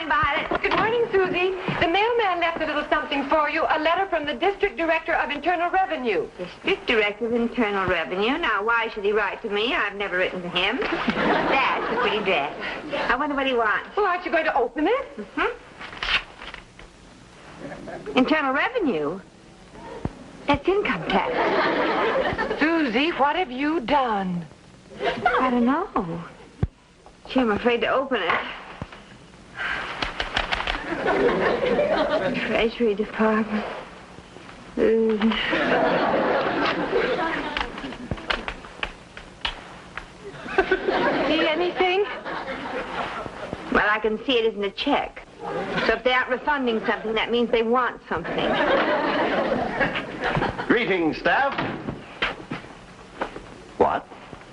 morning, Violet. Good morning, Susie. The mailman left a little something for you, a letter from the District Director of Internal Revenue. District Director of Internal Revenue. Now, why should he write to me? I've never written to him. That's a pretty dress. I wonder what he wants. Well, aren't you going to open it? Mm-hmm. Internal Revenue? That's income tax. Susie, what have you done? I don't know. Gee, I'm afraid to open it. Treasury Department. See anything? Well, I can see it isn't a check. So if they aren't refunding something, that means they want something. Greetings, staff. What?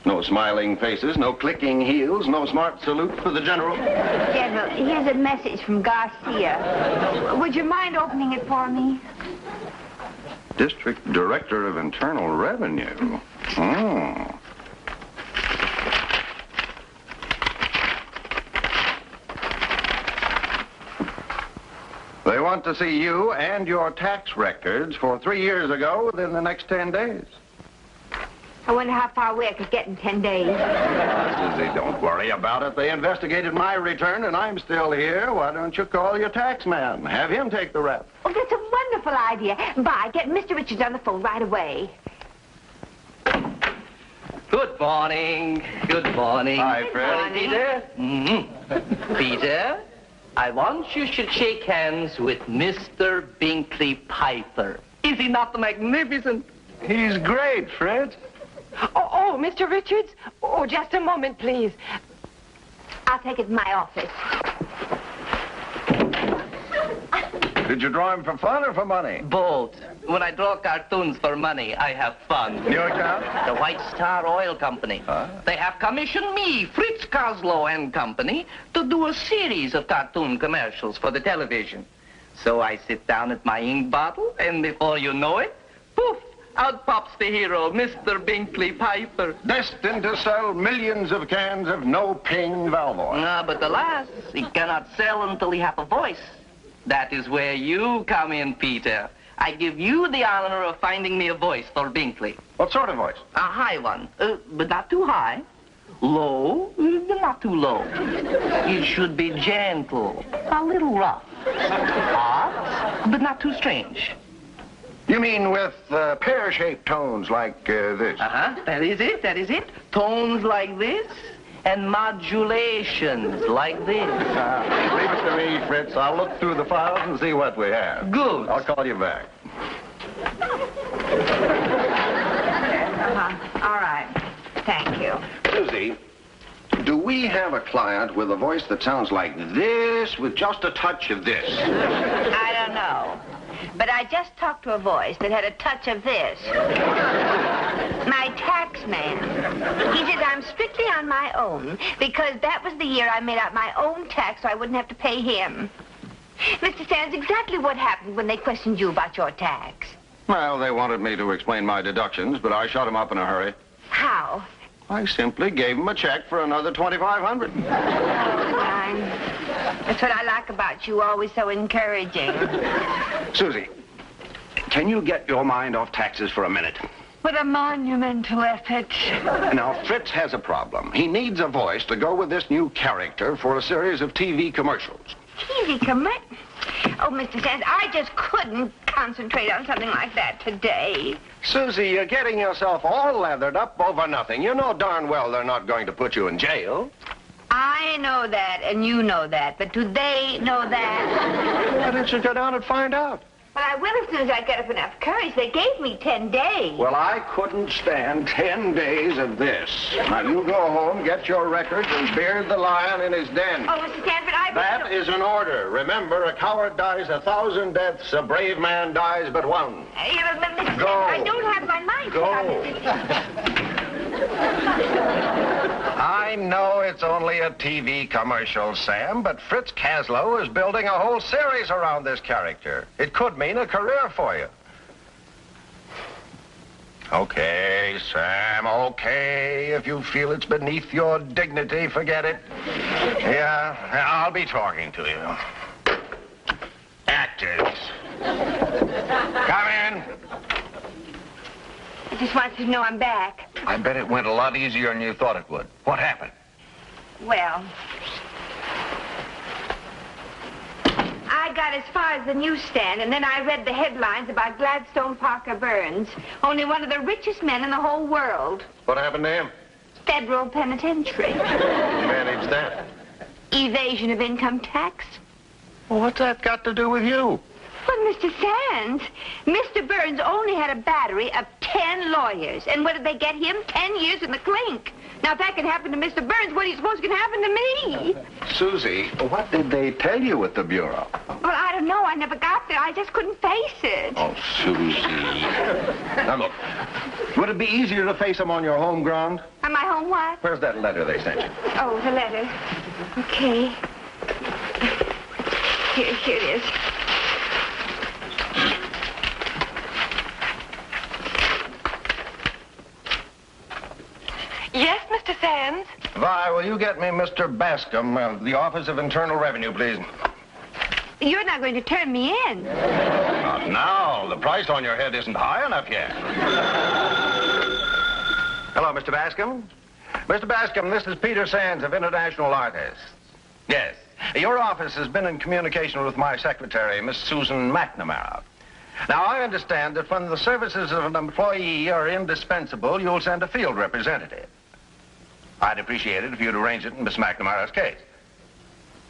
No smiling faces, no clicking heels, no smart salute for the general? General, here's a message from Garcia. Would you mind opening it for me? District Director of Internal Revenue. Oh. They want to see you and your tax records for 3 years ago within the next 10 days. I wonder how far away I could get in 10 days. Susie, don't worry about it. They investigated my return, and I'm still here. Why don't you call your tax man? Have him take the rep. Oh, that's a wonderful idea. Bye. Get Mr. Richards on the phone right away. Good morning. Good morning. Hi, Fred. Peter. Mm-hmm. Peter, I want you should shake hands with Mr. Binkley Piper. Is he not magnificent? He's great, Fred. Oh, Mr. Richards? Oh, just a moment, please. I'll take it to my office. Did you draw him for fun or for money? Both. When I draw cartoons for money, I have fun. New account? The White Star Oil Company. Huh? They have commissioned me, Fritz Kozlow and Company, to do a series of cartoon commercials for the television. So I sit down at my ink bottle, and before you know it, poof, out pops the hero, Mr. Binkley Piper. Destined to sell millions of cans of no-ping valve oil. But alas, he cannot sell until he have a voice. That is where you come in, Peter. I give you the honor of finding me a voice for Binkley. What sort of voice? A high one, but not too high. Low, but not too low. It should be gentle, a little rough. Odd, but not too strange. You mean with pear-shaped tones like this? Uh-huh, that is it, that is it. Tones like this, and modulations like this. Leave it to me, Fritz. I'll look through the files and see what we have. Good. I'll call you back. All right. Thank you. Susie, do we have a client with a voice that sounds like this with just a touch of this? I don't know. But I just talked to a voice that had a touch of this. My tax man. He says I'm strictly on my own because that was the year I made out my own tax so I wouldn't have to pay him. Mr. Sands, exactly what happened when they questioned you about your tax? Well, they wanted me to explain my deductions, but I shut them up in a hurry. How? I simply gave them a check for another $2,500. Fine. That's what I like about you, always so encouraging. Susie, can you get your mind off taxes for a minute? What a monumental effort. Now, Fritz has a problem. He needs a voice to go with this new character for a series of TV commercials. TV commercials? Oh, Mr. Sands, I just couldn't concentrate on something like that today. Susie, you're getting yourself all lathered up over nothing. You know darn well they're not going to put you in jail. I know that, and you know that, but do they know that? Why don't you go down and find out? Well, I will as soon as I get up enough courage. They gave me 10 days. Well, I couldn't stand 10 days of this. Now, you go home, get your records, and beard the lion in his den. Oh, Mr. Stanford, I... That is an order. Remember, a coward dies 1,000 deaths, a brave man dies but one. Mr. Go. Stanford, I don't have my mind. Go. I know it's only a TV commercial, Sam, but Fritz Kozlow is building a whole series around this character. It could mean a career for you. Okay, Sam, okay. If you feel it's beneath your dignity, forget it. Yeah, I'll be talking to you. Actors. Come in. I just wanted to know I'm back. I bet it went a lot easier than you thought it would. What happened? Well, I got as far as the newsstand, and then I read the headlines about Gladstone Parker Burns, only one of the richest men in the whole world. What happened to him? Federal penitentiary. Who managed that? Evasion of income tax. Well, what's that got to do with you? Well, Mr. Sands, Mr. Burns only had a battery of 10 lawyers. And what did they get him? 10 years in the clink. Now, if that can happen to Mr. Burns, what do you suppose can happen to me? Susie, what did they tell you at the Bureau? Well, I don't know. I never got there. I just couldn't face it. Oh, Susie. Now, look, would it be easier to face them on your home ground? On my home what? Where's that letter they sent you? Oh, the letter. Okay. Here it is. Yes, Mr. Sands? Vi, will you get me Mr. Bascom, the Office of Internal Revenue, please? You're not going to turn me in. Not now. The price on your head isn't high enough yet. Hello, Mr. Bascom. Mr. Bascom, this is Peter Sands of International Artists. Yes. Your office has been in communication with my secretary, Miss Susan MacNamara. Now, I understand that when the services of an employee are indispensable, you'll send a field representative. I'd appreciate it if you'd arrange it in Miss MacNamara's case.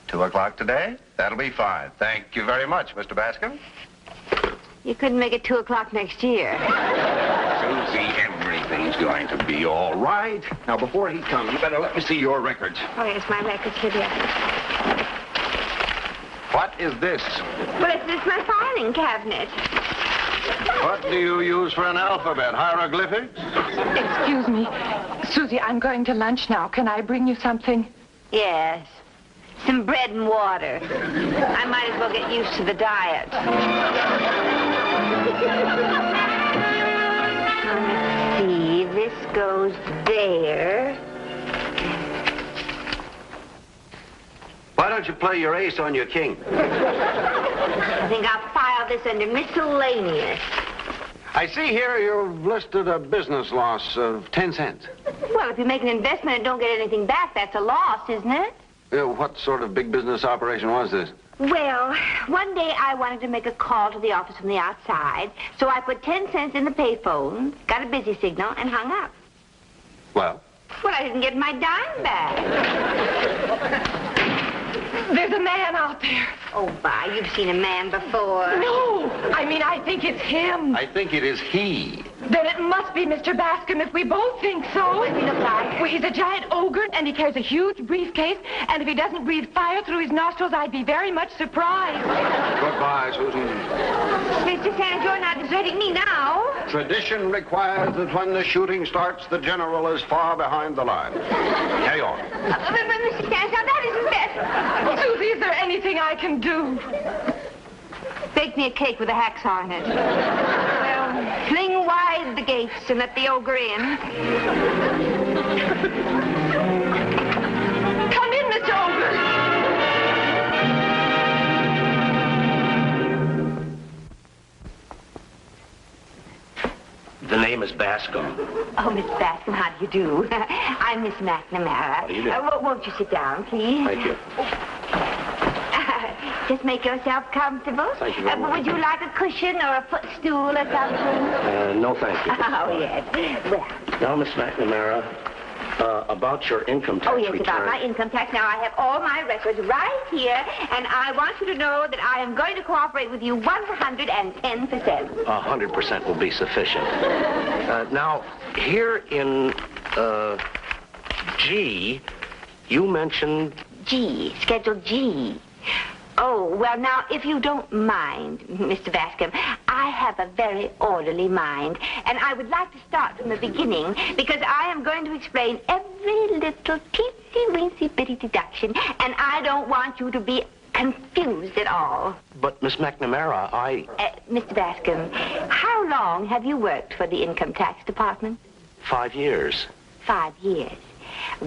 2 o'clock today? That'll be fine. Thank you very much, Mr. Bascom. You couldn't make it 2 o'clock next year. Susie, everything's going to be all right. Now, before he comes, you better let me see your records. Oh, yes, my records here. What is this? Well, it's my filing cabinet. What do you use for an alphabet? Hieroglyphics? Excuse me. Susie, I'm going to lunch now. Can I bring you something? Yes. Some bread and water. I might as well get used to the diet. Let's see. This goes there. Why don't you play your ace on your king? I think I'll file this under miscellaneous. I see here you've listed a business loss of 10 cents. Well, if you make an investment and don't get anything back, that's a loss, isn't it? What sort of big business operation was this? Well, one day I wanted to make a call to the office from the outside, so I put 10 cents in the payphone, got a busy signal, and hung up. Well? Well, I didn't get my dime back. There's a man out there. Oh, bye, you've seen a man before. No, I think it's him. I think it is he. Then it must be Mr. Bascom if we both think so. What does he look like? Well, he's a giant ogre, and he carries a huge briefcase, and if he doesn't breathe fire through his nostrils, I'd be very much surprised. Goodbye, Susan. Mr. Sands, you're not deserting me now. Tradition requires that when the shooting starts, the general is far behind the line. Carry on. But Mr. Sands, now that isn't best. Susie, is there anything I can do? Bake me a cake with a hacksaw in it. Well, fling wide the gates and let the ogre in. Come in, Mr. Ogre. The name is Bascom. Oh, Miss Bascom, how do you do? I'm Miss MacNamara. How do you do? Won't you sit down, please? Thank you. Just make yourself comfortable. Thank you very much. Would you like a cushion or a footstool or something? No, thank you. Oh, yes. Well. Now, Miss MacNamara, about your income tax Oh, yes, return. about my income tax. Now, I have all my records right here, and I want you to know that I am going to cooperate with you 110%. 100% will be sufficient. Now, here in G, you mentioned... G, Schedule G. Oh, well, now, if you don't mind, Mr. Bascom, I have a very orderly mind, and I would like to start from the beginning, because I am going to explain every little teensy-weensy bitty deduction, and I don't want you to be confused at all. But, Miss MacNamara, Mr. Bascom, how long have you worked for the Income Tax Department? 5 years. 5 years.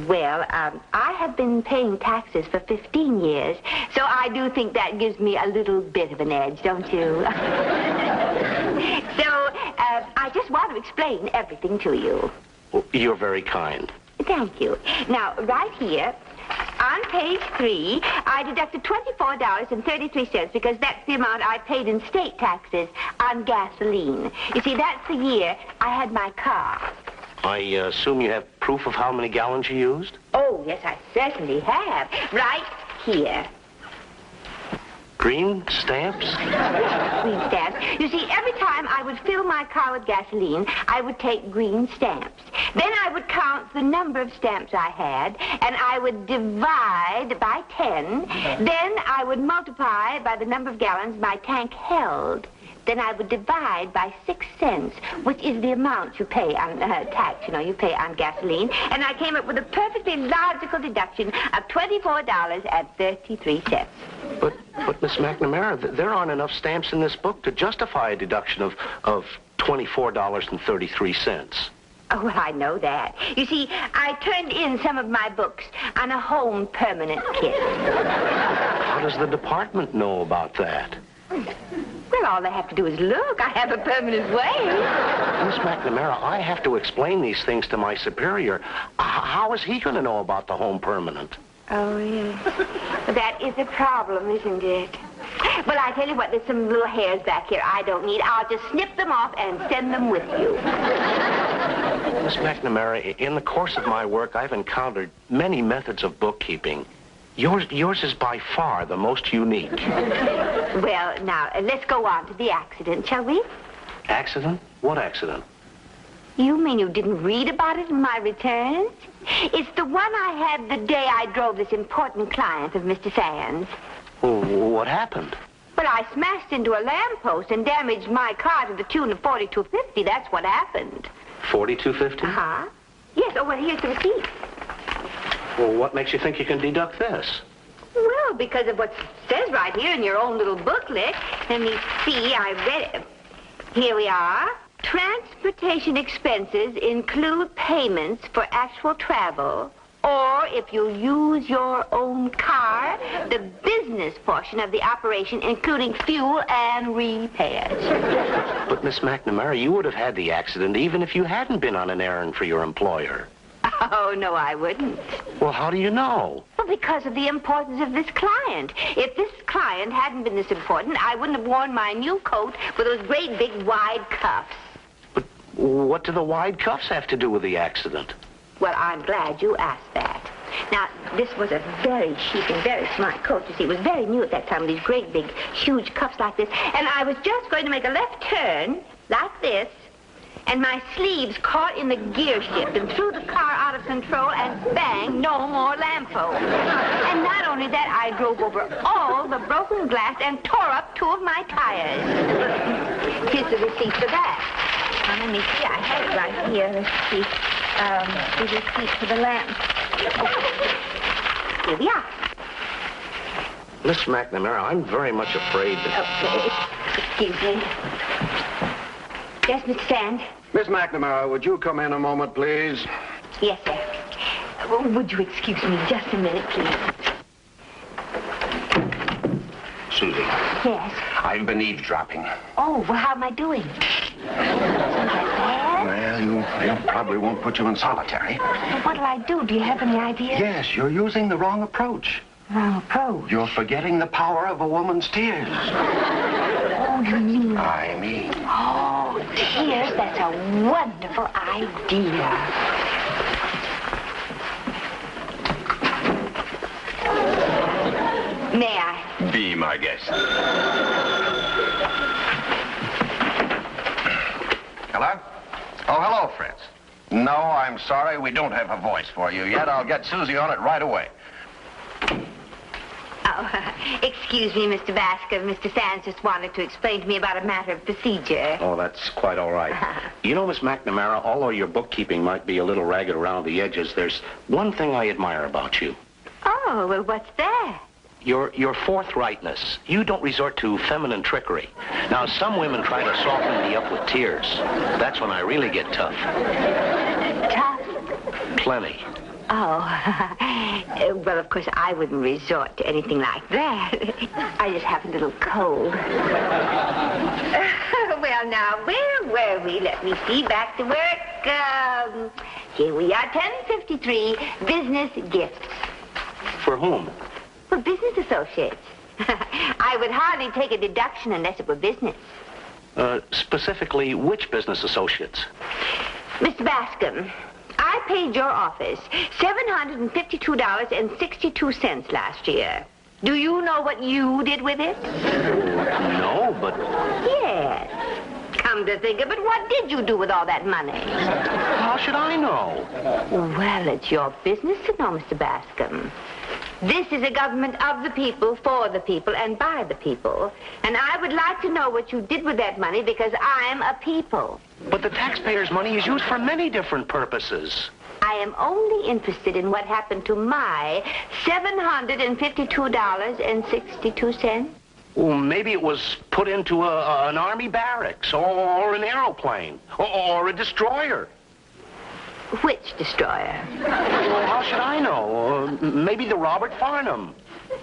Well, I have been paying taxes for 15 years, so I do think that gives me a little bit of an edge, don't you? So, I just want to explain everything to you. Well, you're very kind. Thank you. Now, right here, on page 3, I deducted $24.33 because that's the amount I paid in state taxes on gasoline. You see, that's the year I had my car. I assume you have proof of how many gallons you used? Oh, yes, I certainly have. Right here. Green stamps? Green stamps. You see, every time I would fill my car with gasoline, I would take green stamps. Then I would count the number of stamps I had, and I would divide by 10. Then I would multiply by the number of gallons my tank held. Then I would divide by 6 cents, which is the amount you pay on tax, you pay on gasoline. And I came up with a perfectly logical deduction of $24.33. But Miss MacNamara, there aren't enough stamps in this book to justify a deduction of $24.33. Oh, well, I know that. You see, I turned in some of my books on a home permanent kit. How does the department know about that? Well, all they have to do is look. I have a permanent way. Miss MacNamara, I have to explain these things to my superior. How is he going to know about the home permanent? Oh, yes. That is a problem, isn't it? Well, I tell you what, there's some little hairs back here I don't need. I'll just snip them off and send them with you. Miss MacNamara, in the course of my work, I've encountered many methods of bookkeeping. Yours is by far the most unique. Well, now, let's go on to the accident, shall we? Accident? What accident? You mean you didn't read about it in my returns? It's the one I had the day I drove this important client of Mr. Sands. What happened? Well, I smashed into a lamppost and damaged my car to the tune of $42.50. That's what happened. $42.50? Uh-huh. Yes, oh, well, here's the receipt. Well, what makes you think you can deduct this? Well, because of what says right here in your own little booklet. Let me see, I read it. Here we are. Transportation expenses include payments for actual travel, or if you use your own car, the business portion of the operation, including fuel and repairs. But, Miss MacNamara, you would have had the accident even if you hadn't been on an errand for your employer. Oh, no, I wouldn't. Well, how do you know? Well, because of the importance of this client. If this client hadn't been this important, I wouldn't have worn my new coat with those great big wide cuffs. But what do the wide cuffs have to do with the accident? Well, I'm glad you asked that. Now, this was a very chic and very smart coat, you see. It was very new at that time, with these great big, huge cuffs like this. And I was just going to make a left turn, like this, and my sleeves caught in the gear shift and threw the car out of control, and bang, no more lamppost. And not only that, I drove over all the broken glass and tore up 2 of my tires. Here's the receipt for that. Now, let me see. I have it right here. Let's see. The receipt for the lamp. Oh, here we are. Miss MacNamara, I'm very much afraid that... Okay. Excuse me. Yes, Mr. Sands? Miss MacNamara, would you come in a moment, please? Yes, sir. Would you excuse me just a minute, please? Susie, Yes. I've been eavesdropping. Oh, well, how am I doing? Isn't that bad? Well, you probably won't put you in solitary. Well, what'll I do? Do you have any idea? Yes, you're using the wrong approach. Wrong approach. You're forgetting the power of a woman's tears. Oh, you mean... I mean... Oh, tears, that's a wonderful idea. May I? Be my guest. Hello? Oh, hello, Fritz. No, I'm sorry, we don't have a voice for you yet. I'll get Susie on it right away. Oh, excuse me, Mr. Bascom. Mr. Sands just wanted to explain to me about a matter of procedure. Oh, that's quite all right. You know, Miss MacNamara, although your bookkeeping might be a little ragged around the edges, there's one thing I admire about you. Oh, well, what's that? Your forthrightness. You don't resort to feminine trickery. Now, some women try to soften me up with tears. That's when I really get tough. Tough? Plenty. Oh, well, of course, I wouldn't resort to anything like that. I just have a little cold. Well, now, where were we? Let me see. Back to work. Here we are, 10:53, business gifts. For whom? For business associates. I would hardly take a deduction unless it were business. Specifically, which business associates? Mr. Bascom, I paid your office $752.62 last year. Do you know what you did with it? No, but... Yes. Come to think of it, what did you do with all that money? How should I know? Well, it's your business to know, Mr. Bascom. This is a government of the people, for the people, and by the people. And I would like to know what you did with that money because I'm a people. But the taxpayers' money is used for many different purposes. I am only interested in what happened to my $752.62. Well, maybe it was put into an army barracks, or an aeroplane, or a destroyer. Which destroyer? Well, how should I know? Maybe the Robert Farnham.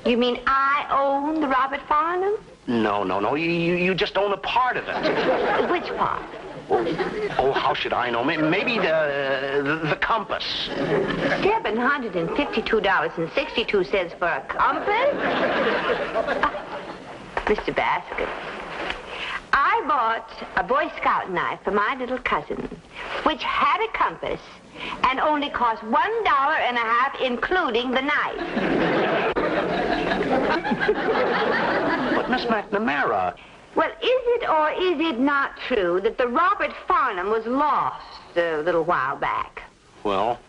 You mean I own the Robert Farnham? No. You just own a part of it. Which part? Oh, how should I know? Maybe the compass. $752.62 for a compass? Mr. Bascom, I bought a Boy Scout knife for my little cousin, which had a compass and only cost $1.50, including the knife. But, Miss MacNamara... Well, is it or is it not true that the Robert Farnham was lost a little while back? Well,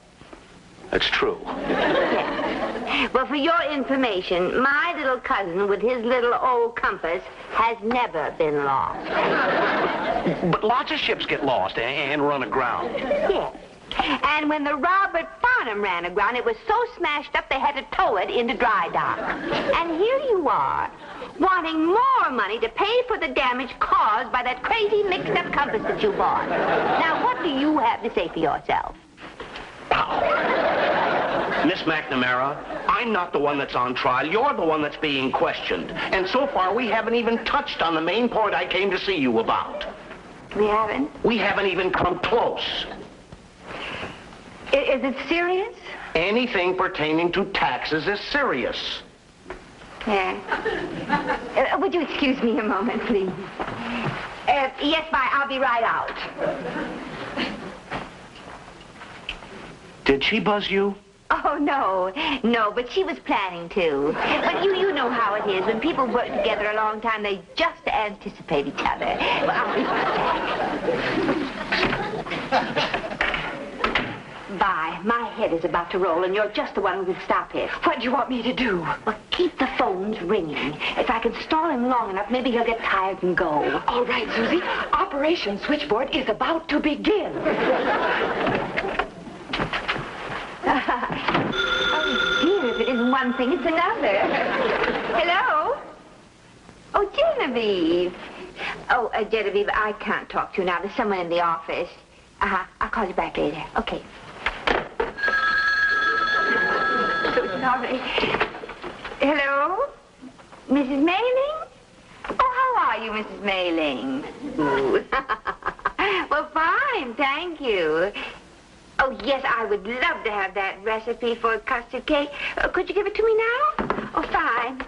that's true. Yes. Well, for your information, my little cousin with his little old compass has never been lost. But lots of ships get lost and run aground. Yes. And when the Robert Farnham ran aground, it was so smashed up they had to tow it into dry dock. And here you are, wanting more money to pay for the damage caused by that crazy mixed-up compass that you bought. Now, what do you have to say for yourself? Miss MacNamara, I'm not the one that's on trial. You're the one that's being questioned. And so far, we haven't even touched on the main point I came to see you about. We haven't? We haven't even come close. Is it serious? Anything pertaining to taxes is serious. Yeah. Would you excuse me a moment, please? Yes, bye. I'll be right out. Did she buzz you? Oh, no, but she was planning to. But you know how it is. When people work together a long time, they just anticipate each other. Well, I'll be right back. Bye. My head is about to roll, and you're just the one who can stop it. What do you want me to do? Well, keep the phones ringing. If I can stall him long enough, maybe he'll get tired and go. All right, Susie. Operation Switchboard is about to begin. Oh, dear, if it isn't one thing, it's another. Hello? Oh, Genevieve. Oh, Genevieve, I can't talk to you now. There's someone in the office. I'll call you back later. Okay. So sorry. Hello? Mrs. Mailing? Oh, how are you, Mrs. Mailing? Well, fine, thank you. Oh, yes, I would love to have that recipe for a custard cake. Could you give it to me now? Oh, fine.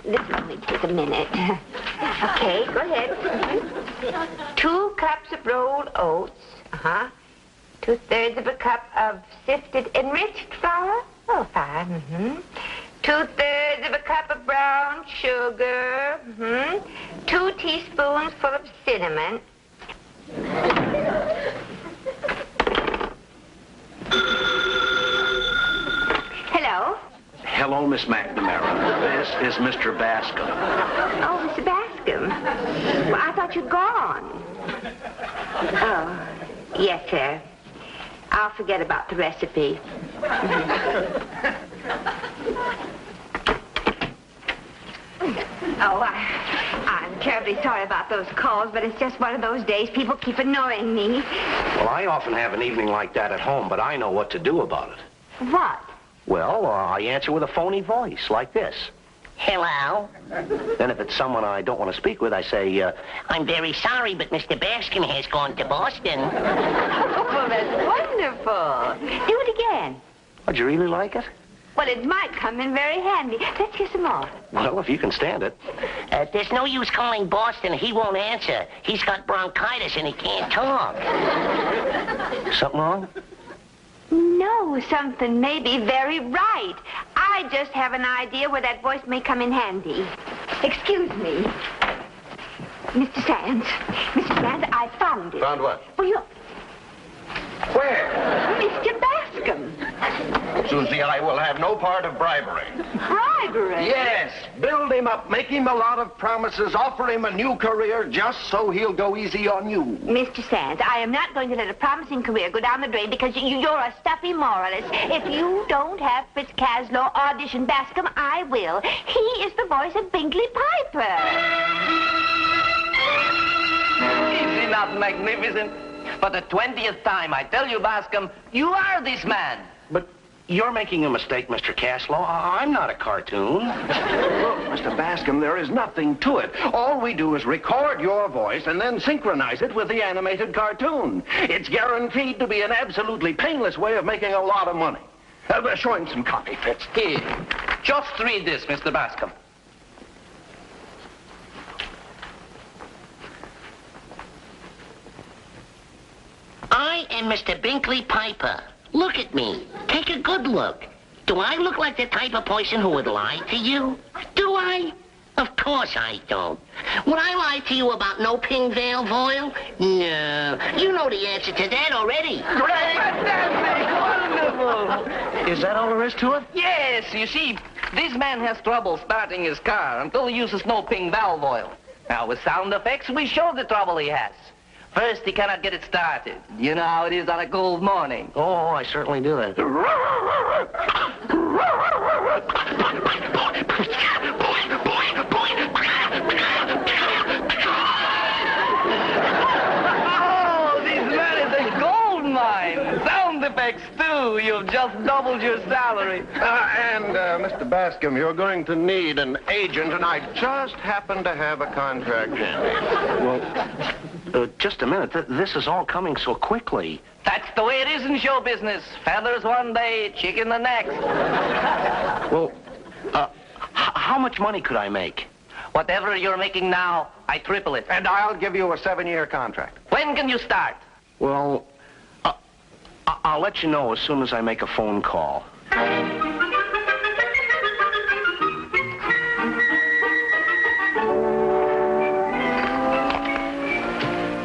This will only take a minute. Okay, go ahead. 2 cups of rolled oats. 2/3 of a cup of sifted enriched flour. Oh, fine. 2/3 of a cup of brown sugar. 2 teaspoons full of cinnamon. Hello? Hello, Miss MacNamara. This is Mr. Bascom. Oh, Mr. Bascom. Well, I thought you'd gone. Oh, yes, sir. I'll forget about the recipe. Oh, I'm terribly sorry about those calls, but it's just one of those days. People keep annoying me. Well, I often have an evening like that at home, but I know what to do about it. What? Well, I answer with a phony voice, like this. Hello? Then if it's someone I don't want to speak with, I say, I'm very sorry, but Mr. Bascom has gone to Boston. Oh, that's wonderful. Do it again. would you really like it? Well, it might come in very handy. Let's hear some more. Well, if you can stand it. There's no use calling Boston. He won't answer. He's got bronchitis and he can't talk. Something wrong? No, something may be very right. I just have an idea where that voice may come in handy. Excuse me. Mr. Sands. Mr. Sands, I found it. Found what? Well, you... Where? Mr. Bascom. Susie, I will have no part of bribery. Bribery? Yes. Build him up, make him a lot of promises, offer him a new career just so he'll go easy on you. Mr. Sands, I am not going to let a promising career go down the drain because you're a stuffy moralist. If you don't have Fritz Caslow audition Bascom, I will. He is the voice of Bingley Piper. Is he not magnificent? For the 20th time, I tell you, Bascom, you are this man. But you're making a mistake, Mr. Caslow. I'm not a cartoon. Look, Mr. Bascom, there is nothing to it. All we do is record your voice and then synchronize it with the animated cartoon. It's guaranteed to be an absolutely painless way of making a lot of money. Show him some copy, Fitz. Here, just read this, Mr. Bascom. I am Mr. Bingley Piper. Look at me. Take a good look. Do I look like the type of person who would lie to you? Do I? Of course I don't. Would I lie to you about no pink valve oil? No. You know the answer to that already. Great! Fantastic! Wonderful! Is that all there is to it? Yes, you see, this man has trouble starting his car until he uses no pink valve oil. Now, with sound effects, we show the trouble he has. First, he cannot get it started. You know how it is on a cold morning. Oh, I certainly do that. Oh, this man is a gold mine. Sound effects, too. You've just doubled your salary. Mr. Bascom, you're going to need an agent, and I just happen to have a contract handy. Well, just a minute. This is all coming so quickly. That's the way it is in show business. Feathers one day, chicken the next. Well, how much money could I make? Whatever you're making now, I triple it. And I'll give you a 7-year contract. When can you start? Well, I'll let you know as soon as I make a phone call.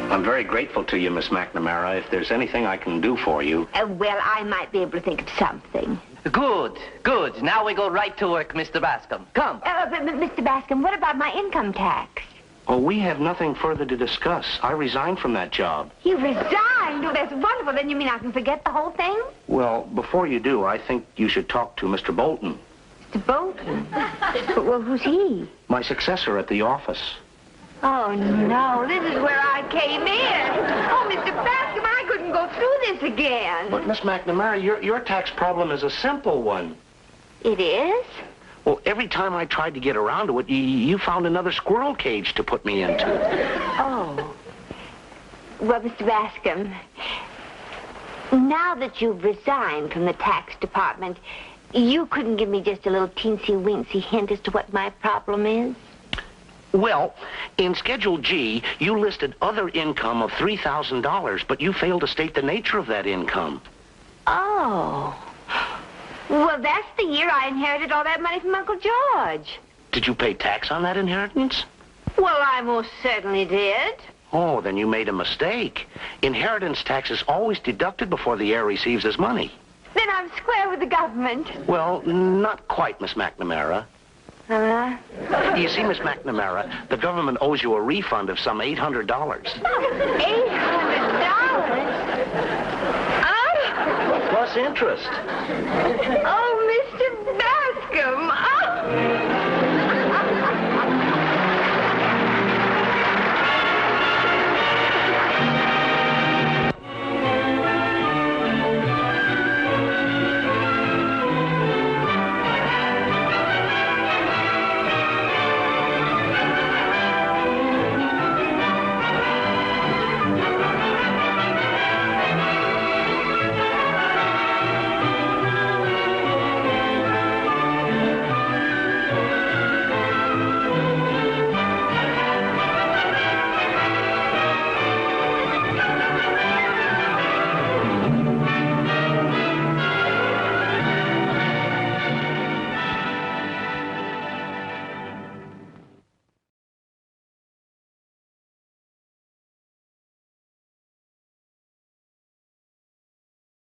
I'm very grateful to you, Miss MacNamara. If there's anything I can do for you... Well, I might be able to think of something. Good, good. Now we go right to work, Mr. Bascom. Come. But Mr. Bascom, what about my income tax? Oh, we have nothing further to discuss. I resigned from that job. You resigned? Oh, that's wonderful. Then you mean I can forget the whole thing? Well, before you do, I think you should talk to Mr. Bolton, Mr. Bolton? Well, who's he? my successor at the office. Oh, no. This is where I came in. Oh, Mr. Bascom, I couldn't go through this again. But, Miss MacNamara, your tax problem is a simple one. It is? Well, every time I tried to get around to it, you found another squirrel cage to put me into. Oh. Well, Mr. Bascom, now that you've resigned from the tax department, you couldn't give me just a little teensy-weensy hint as to what my problem is? Well, in Schedule G, you listed other income of $3,000, but you failed to state the nature of that income. Oh. Well, that's the year I inherited all that money from Uncle George. Did you pay tax on that inheritance? Well, I most certainly did. Oh, then you made a mistake. Inheritance tax is always deducted before the heir receives his money. Then I'm square with the government. Well, not quite, Miss MacNamara. You see, Miss MacNamara, the government owes you a refund of some $800. $800? Plus interest. Oh, Mr. Bascom. Oh.